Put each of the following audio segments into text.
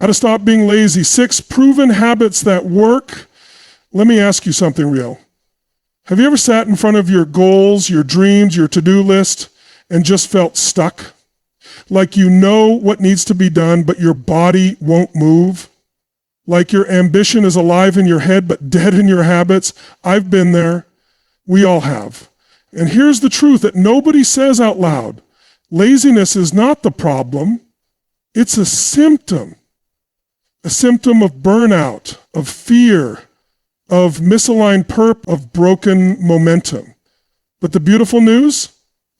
How to stop being lazy. 6 proven habits that work. Let me ask you something real. Have you ever sat in front of your goals, your dreams, your to-do list, and just felt stuck? Like you know what needs to be done, but your body won't move? Like your ambition is alive in your head, but dead in your habits? I've been there. We all have. And here's the truth that nobody says out loud. Laziness is not the problem. It's a symptom. A symptom of burnout, of fear, of misaligned purpose, of broken momentum. But the beautiful news,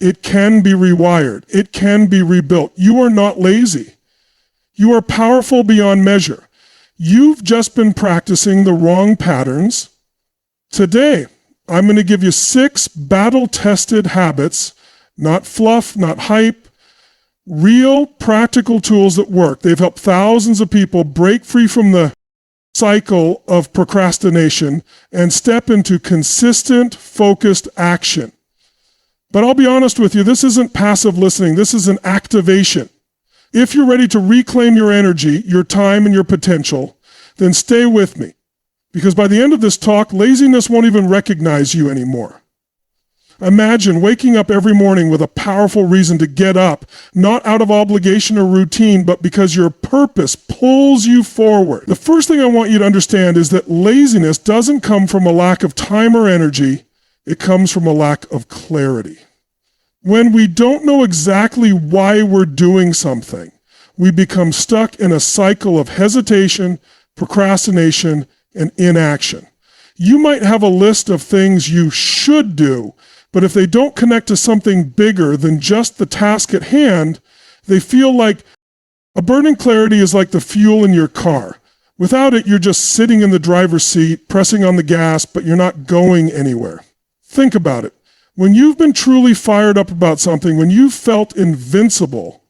it can be rewired. It can be rebuilt. You are not lazy. You are powerful beyond measure. You've just been practicing the wrong patterns. Today, I'm going to give you 6 battle-tested habits, not fluff, not hype, real practical tools that work. They've helped thousands of people break free from the cycle of procrastination and step into consistent, focused action. But I'll be honest with you, this isn't passive listening. This is an activation. If you're ready to reclaim your energy, your time, and your potential, then stay with me. Because by the end of this talk, laziness won't even recognize you anymore. Imagine waking up every morning with a powerful reason to get up, not out of obligation or routine, but because your purpose pulls you forward. The first thing I want you to understand is that laziness doesn't come from a lack of time or energy. It comes from a lack of clarity. When we don't know exactly why we're doing something, we become stuck in a cycle of hesitation, procrastination, and inaction. You might have a list of things you should do, but if they don't connect to something bigger than just the task at hand, they feel like a burning clarity is like the fuel in your car. Without it, you're just sitting in the driver's seat, pressing on the gas, but you're not going anywhere. Think about it. When you've been truly fired up about something, when you felt invincible,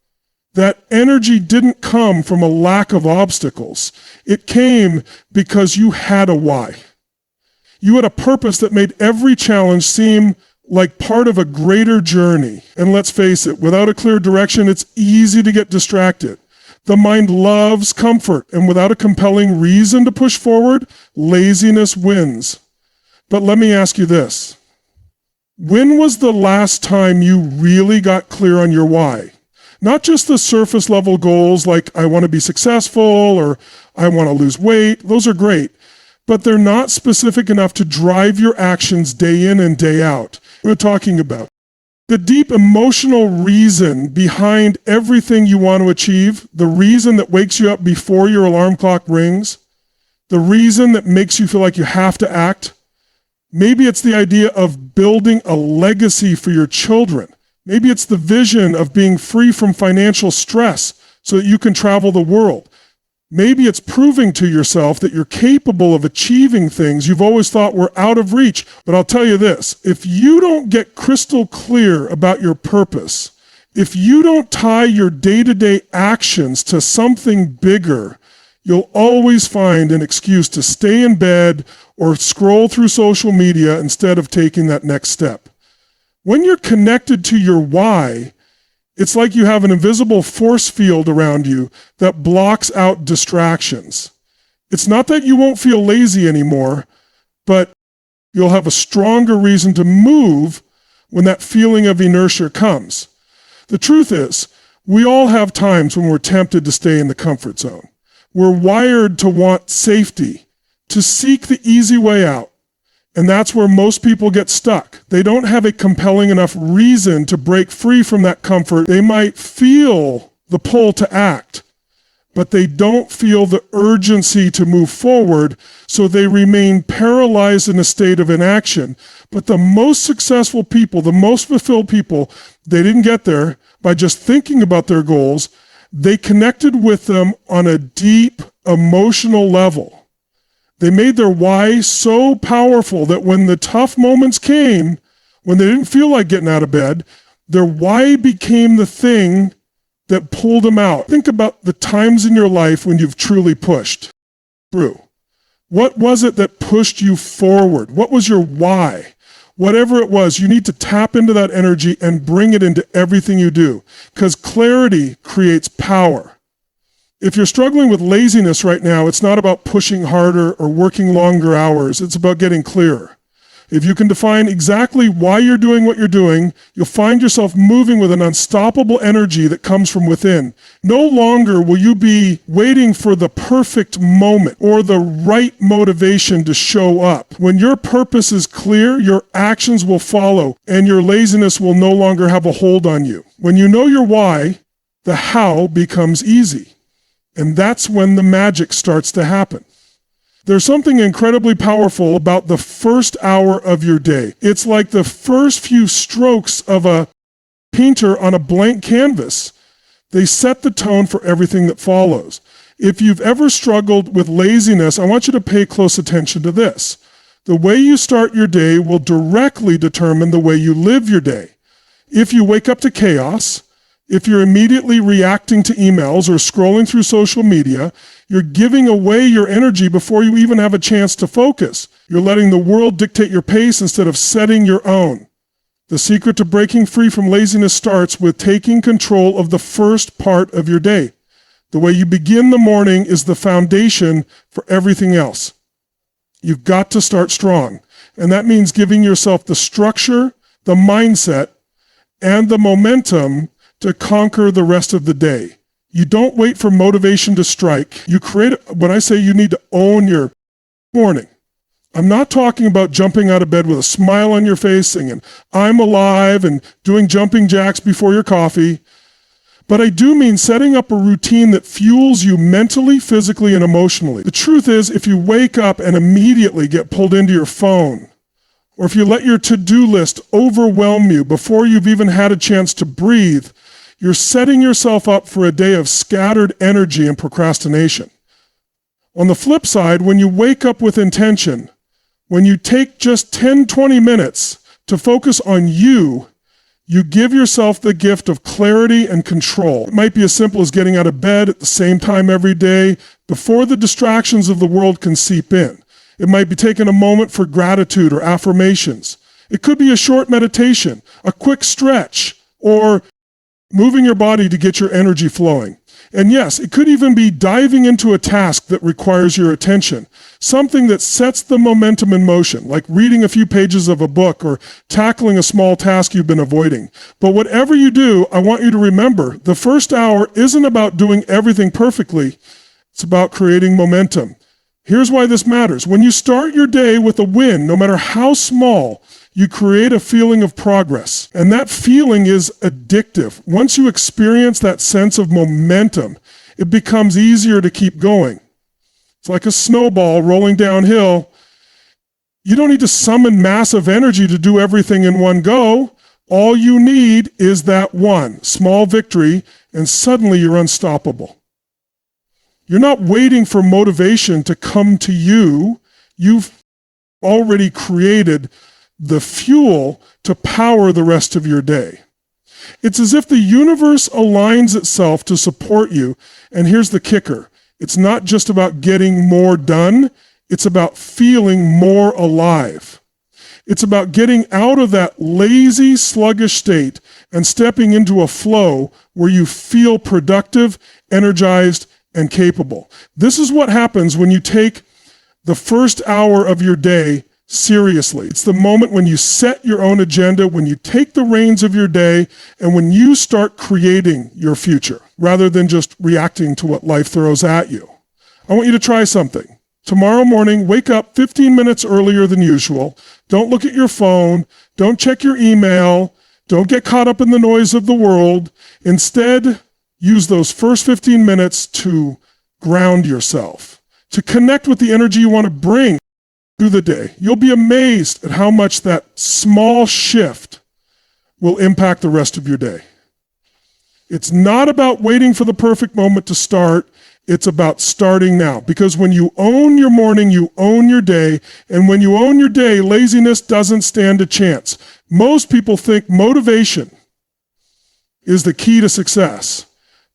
that energy didn't come from a lack of obstacles. It came because you had a why. You had a purpose that made every challenge seem like part of a greater journey. And let's face it, without a clear direction, it's easy to get distracted. The mind loves comfort, and without a compelling reason to push forward, laziness wins. But let me ask you this. When was the last time you really got clear on your why? Not just the surface level goals like I want to be successful or I want to lose weight. Those are great, but they're not specific enough to drive your actions day in and day out. We're talking about the deep emotional reason behind everything you want to achieve, the reason that wakes you up before your alarm clock rings, the reason that makes you feel like you have to act. Maybe it's the idea of building a legacy for your children. Maybe it's the vision of being free from financial stress so that you can travel the world. Maybe it's proving to yourself that you're capable of achieving things you've always thought were out of reach. But I'll tell you this, if you don't get crystal clear about your purpose, if you don't tie your day-to-day actions to something bigger, you'll always find an excuse to stay in bed or scroll through social media instead of taking that next step. When you're connected to your why, it's like you have an invisible force field around you that blocks out distractions. It's not that you won't feel lazy anymore, but you'll have a stronger reason to move when that feeling of inertia comes. The truth is, we all have times when we're tempted to stay in the comfort zone. We're wired to want safety, to seek the easy way out. And that's where most people get stuck. They don't have a compelling enough reason to break free from that comfort. They might feel the pull to act, but they don't feel the urgency to move forward, so they remain paralyzed in a state of inaction. But the most successful people, the most fulfilled people, they didn't get there by just thinking about their goals. They connected with them on a deep emotional level. They made their why so powerful that when the tough moments came, when they didn't feel like getting out of bed, their why became the thing that pulled them out. Think about the times in your life when you've truly pushed through. What was it that pushed you forward? What was your why? Whatever it was, you need to tap into that energy and bring it into everything you do, because clarity creates power. If you're struggling with laziness right now, it's not about pushing harder or working longer hours. It's about getting clearer. If you can define exactly why you're doing what you're doing, you'll find yourself moving with an unstoppable energy that comes from within. No longer will you be waiting for the perfect moment or the right motivation to show up. When your purpose is clear, your actions will follow, and your laziness will no longer have a hold on you. When you know your why, the how becomes easy. And that's when the magic starts to happen. There's something incredibly powerful about the first hour of your day. It's like the first few strokes of a painter on a blank canvas. They set the tone for everything that follows. If you've ever struggled with laziness, I want you to pay close attention to this. The way you start your day will directly determine the way you live your day. If you wake up to chaos, if you're immediately reacting to emails or scrolling through social media, you're giving away your energy before you even have a chance to focus. You're letting the world dictate your pace instead of setting your own. The secret to breaking free from laziness starts with taking control of the first part of your day. The way you begin the morning is the foundation for everything else. You've got to start strong. And that means giving yourself the structure, the mindset, and the momentum to conquer the rest of the day. You don't wait for motivation to strike. You create, when I say you need to own your morning, I'm not talking about jumping out of bed with a smile on your face, singing, "I'm alive," and doing jumping jacks before your coffee. But I do mean setting up a routine that fuels you mentally, physically, and emotionally. The truth is, if you wake up and immediately get pulled into your phone, or if you let your to-do list overwhelm you before you've even had a chance to breathe, you're setting yourself up for a day of scattered energy and procrastination. On the flip side, when you wake up with intention, when you take just 10-20 minutes to focus on you, you give yourself the gift of clarity and control. It might be as simple as getting out of bed at the same time every day before the distractions of the world can seep in. It might be taking a moment for gratitude or affirmations. It could be a short meditation, a quick stretch, or moving your body to get your energy flowing. And yes, it could even be diving into a task that requires your attention, something that sets the momentum in motion, like reading a few pages of a book or tackling a small task you've been avoiding. But whatever you do, I want you to remember, the first hour isn't about doing everything perfectly. It's about creating momentum. Here's why this matters. When you start your day with a win, no matter how small, you create a feeling of progress. And that feeling is addictive. Once you experience that sense of momentum, it becomes easier to keep going. It's like a snowball rolling downhill. You don't need to summon massive energy to do everything in one go. All you need is that one small victory, and suddenly you're unstoppable. You're not waiting for motivation to come to you. You've already created the fuel to power the rest of your day. It's as if the universe aligns itself to support you. And here's the kicker. It's not just about getting more done. It's about feeling more alive. It's about getting out of that lazy, sluggish state and stepping into a flow where you feel productive, energized, and capable. This is what happens when you take the first hour of your day seriously. It's the moment when you set your own agenda, when you take the reins of your day, and when you start creating your future rather than just reacting to what life throws at you. I want you to try something. Tomorrow morning, wake up 15 minutes earlier than usual. Don't look at your phone. Don't check your email. Don't get caught up in the noise of the world. Instead, use those first 15 minutes to ground yourself, to connect with the energy you want to bring through the day. You'll be amazed at how much that small shift will impact the rest of your day. It's not about waiting for the perfect moment to start. It's about starting now. Because when you own your morning, you own your day. And when you own your day, laziness doesn't stand a chance. Most people think motivation is the key to success.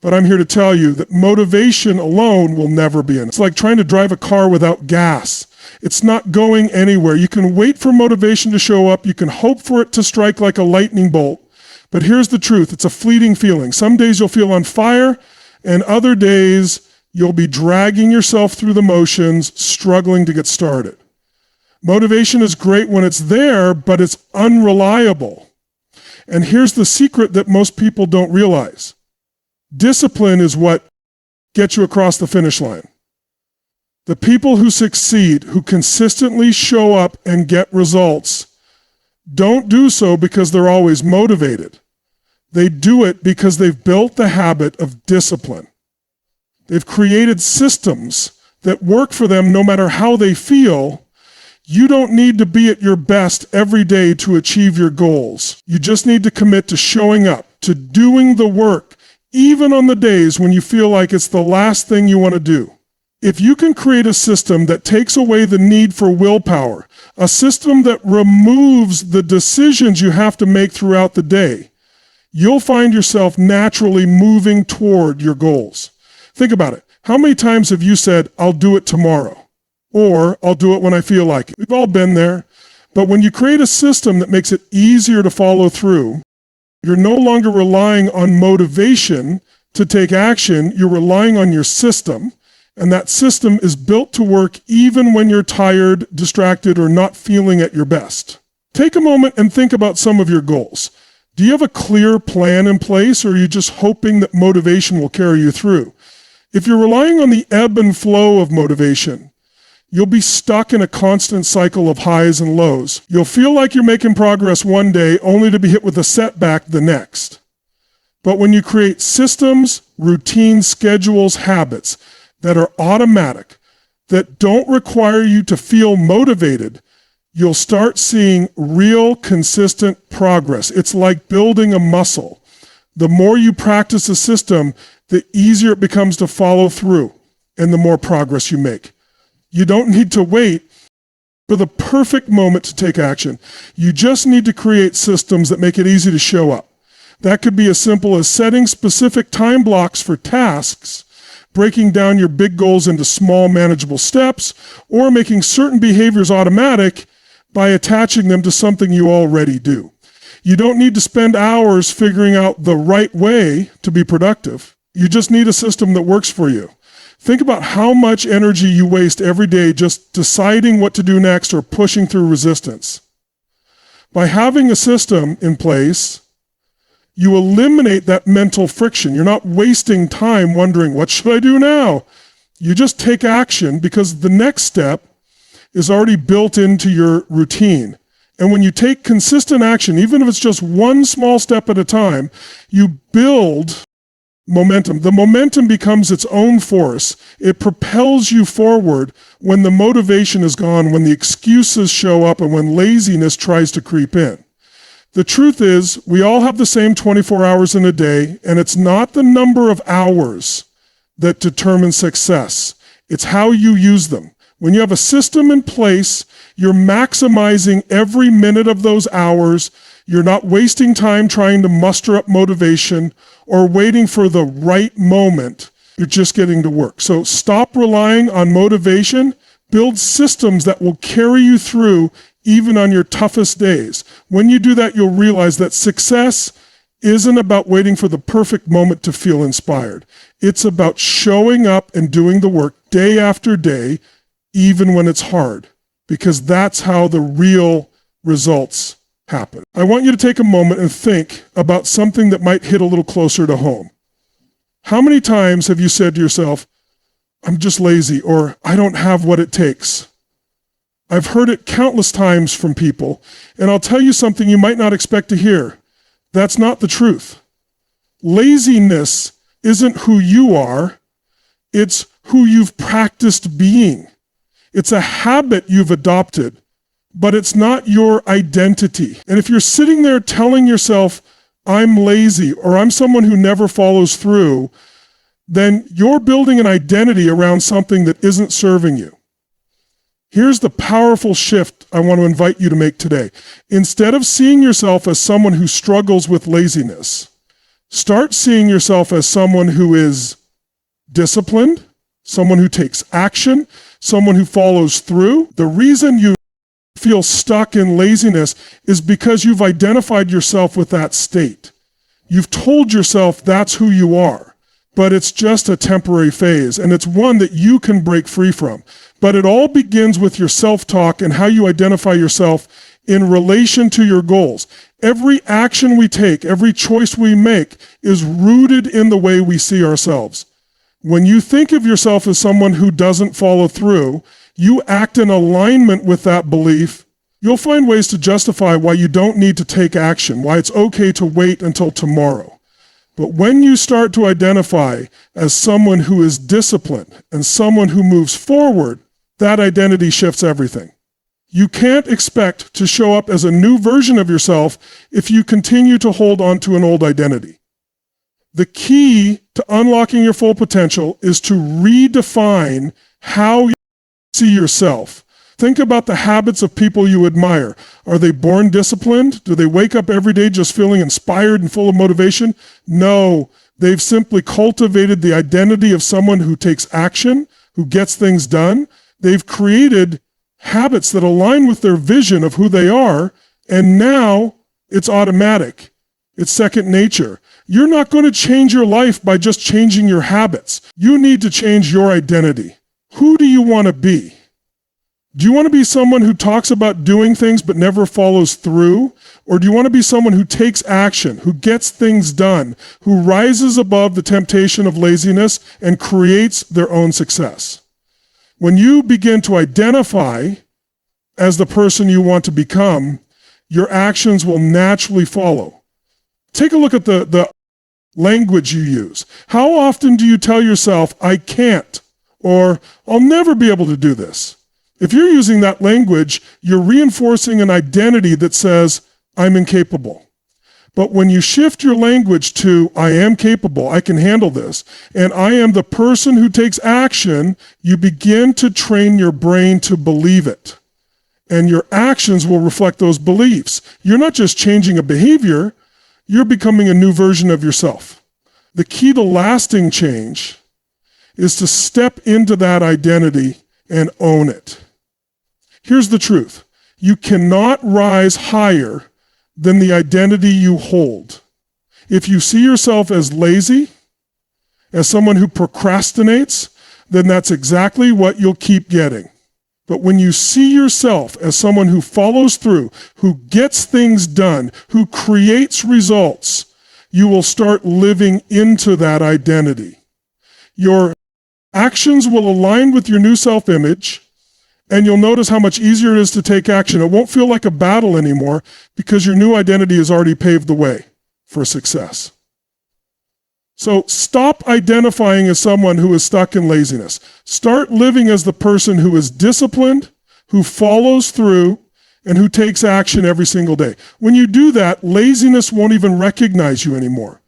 But I'm here to tell you that motivation alone will never be enough. It's like trying to drive a car without gas. It's not going anywhere. You can wait for motivation to show up. You can hope for it to strike like a lightning bolt. But here's the truth. It's a fleeting feeling. Some days you'll feel on fire, and other days you'll be dragging yourself through the motions, struggling to get started. Motivation is great when it's there, but it's unreliable. And here's the secret that most people don't realize. Discipline is what gets you across the finish line. The people who succeed, who consistently show up and get results, don't do so because they're always motivated. They do it because they've built the habit of discipline. They've created systems that work for them no matter how they feel. You don't need to be at your best every day to achieve your goals. You just need to commit to showing up, to doing the work, even on the days when you feel like it's the last thing you want to do. If you can create a system that takes away the need for willpower, a system that removes the decisions you have to make throughout the day, you'll find yourself naturally moving toward your goals. Think about it. How many times have you said, I'll do it tomorrow? Or I'll do it when I feel like it? We've all been there. But when you create a system that makes it easier to follow through, you're no longer relying on motivation to take action. You're relying on your system. And that system is built to work even when you're tired, distracted, or not feeling at your best. Take a moment and think about some of your goals. Do you have a clear plan in place, or are you just hoping that motivation will carry you through? If you're relying on the ebb and flow of motivation, you'll be stuck in a constant cycle of highs and lows. You'll feel like you're making progress one day only to be hit with a setback the next. But when you create systems, routines, schedules, habits that are automatic, that don't require you to feel motivated, you'll start seeing real, consistent progress. It's like building a muscle. The more you practice a system, the easier it becomes to follow through and the more progress you make. You don't need to wait for the perfect moment to take action. You just need to create systems that make it easy to show up. That could be as simple as setting specific time blocks for tasks, breaking down your big goals into small, manageable steps, or making certain behaviors automatic by attaching them to something you already do. You don't need to spend hours figuring out the right way to be productive. You just need a system that works for you. Think about how much energy you waste every day just deciding what to do next or pushing through resistance. By having a system in place, you eliminate that mental friction. You're not wasting time wondering, what should I do now? You just take action because the next step is already built into your routine. And when you take consistent action, even if it's just one small step at a time, you build momentum. The momentum becomes its own force. It propels you forward when the motivation is gone, when the excuses show up, and when laziness tries to creep in. The truth is, we all have the same 24 hours in a day, and it's not the number of hours that determines success. It's how you use them. When you have a system in place, you're maximizing every minute of those hours. You're not wasting time trying to muster up motivation or waiting for the right moment. You're just getting to work. So stop relying on motivation. Build systems that will carry you through even on your toughest days. When you do that, you'll realize that success isn't about waiting for the perfect moment to feel inspired. It's about showing up and doing the work day after day, even when it's hard, because that's how the real results happen. I want you to take a moment and think about something that might hit a little closer to home. How many times have you said to yourself, I'm just lazy, or I don't have what it takes? I've heard it countless times from people, and I'll tell you something you might not expect to hear. That's not the truth. Laziness isn't who you are, it's who you've practiced being. It's a habit you've adopted, but it's not your identity. And if you're sitting there telling yourself, I'm lazy, or I'm someone who never follows through, then you're building an identity around something that isn't serving you. Here's the powerful shift I want to invite you to make today. Instead of seeing yourself as someone who struggles with laziness, start seeing yourself as someone who is disciplined, someone who takes action, someone who follows through. The reason you feel stuck in laziness is because you've identified yourself with that state. You've told yourself that's who you are. but it's just a temporary phase, and it's one that you can break free from. But it all begins with your self-talk and how you identify yourself in relation to your goals. Every action we take, every choice we make is rooted in the way we see ourselves. When you think of yourself as someone who doesn't follow through, you act in alignment with that belief. You'll find ways to justify why you don't need to take action, why it's okay to wait until tomorrow. But when you start to identify as someone who is disciplined and someone who moves forward, that identity shifts everything. You can't expect to show up as a new version of yourself if you continue to hold on to an old identity. The key to unlocking your full potential is to redefine how you see yourself. Think about the habits of people you admire. Are they born disciplined? Do they wake up every day just feeling inspired and full of motivation? No, they've simply cultivated the identity of someone who takes action, who gets things done. They've created habits that align with their vision of who they are, and now it's automatic. It's second nature. You're not going to change your life by just changing your habits. You need to change your identity. Who do you want to be? Do you want to be someone who talks about doing things but never follows through? Or do you want to be someone who takes action, who gets things done, who rises above the temptation of laziness and creates their own success? When you begin to identify as the person you want to become, your actions will naturally follow. Take a look at the language you use. How often do you tell yourself, I can't, or I'll never be able to do this? If you're using that language, you're reinforcing an identity that says, I'm incapable. But when you shift your language to, I am capable, I can handle this, and I am the person who takes action, you begin to train your brain to believe it. And your actions will reflect those beliefs. You're not just changing a behavior, you're becoming a new version of yourself. The key to lasting change is to step into that identity and own it. Here's the truth. You cannot rise higher than the identity you hold. If you see yourself as lazy, as someone who procrastinates, then that's exactly what you'll keep getting. But when you see yourself as someone who follows through, who gets things done, who creates results, you will start living into that identity. Your actions will align with your new self-image, and you'll notice how much easier it is to take action. It won't feel like a battle anymore because your new identity has already paved the way for success. So stop identifying as someone who is stuck in laziness. Start living as the person who is disciplined, who follows through, and who takes action every single day. When you do that, laziness won't even recognize you anymore.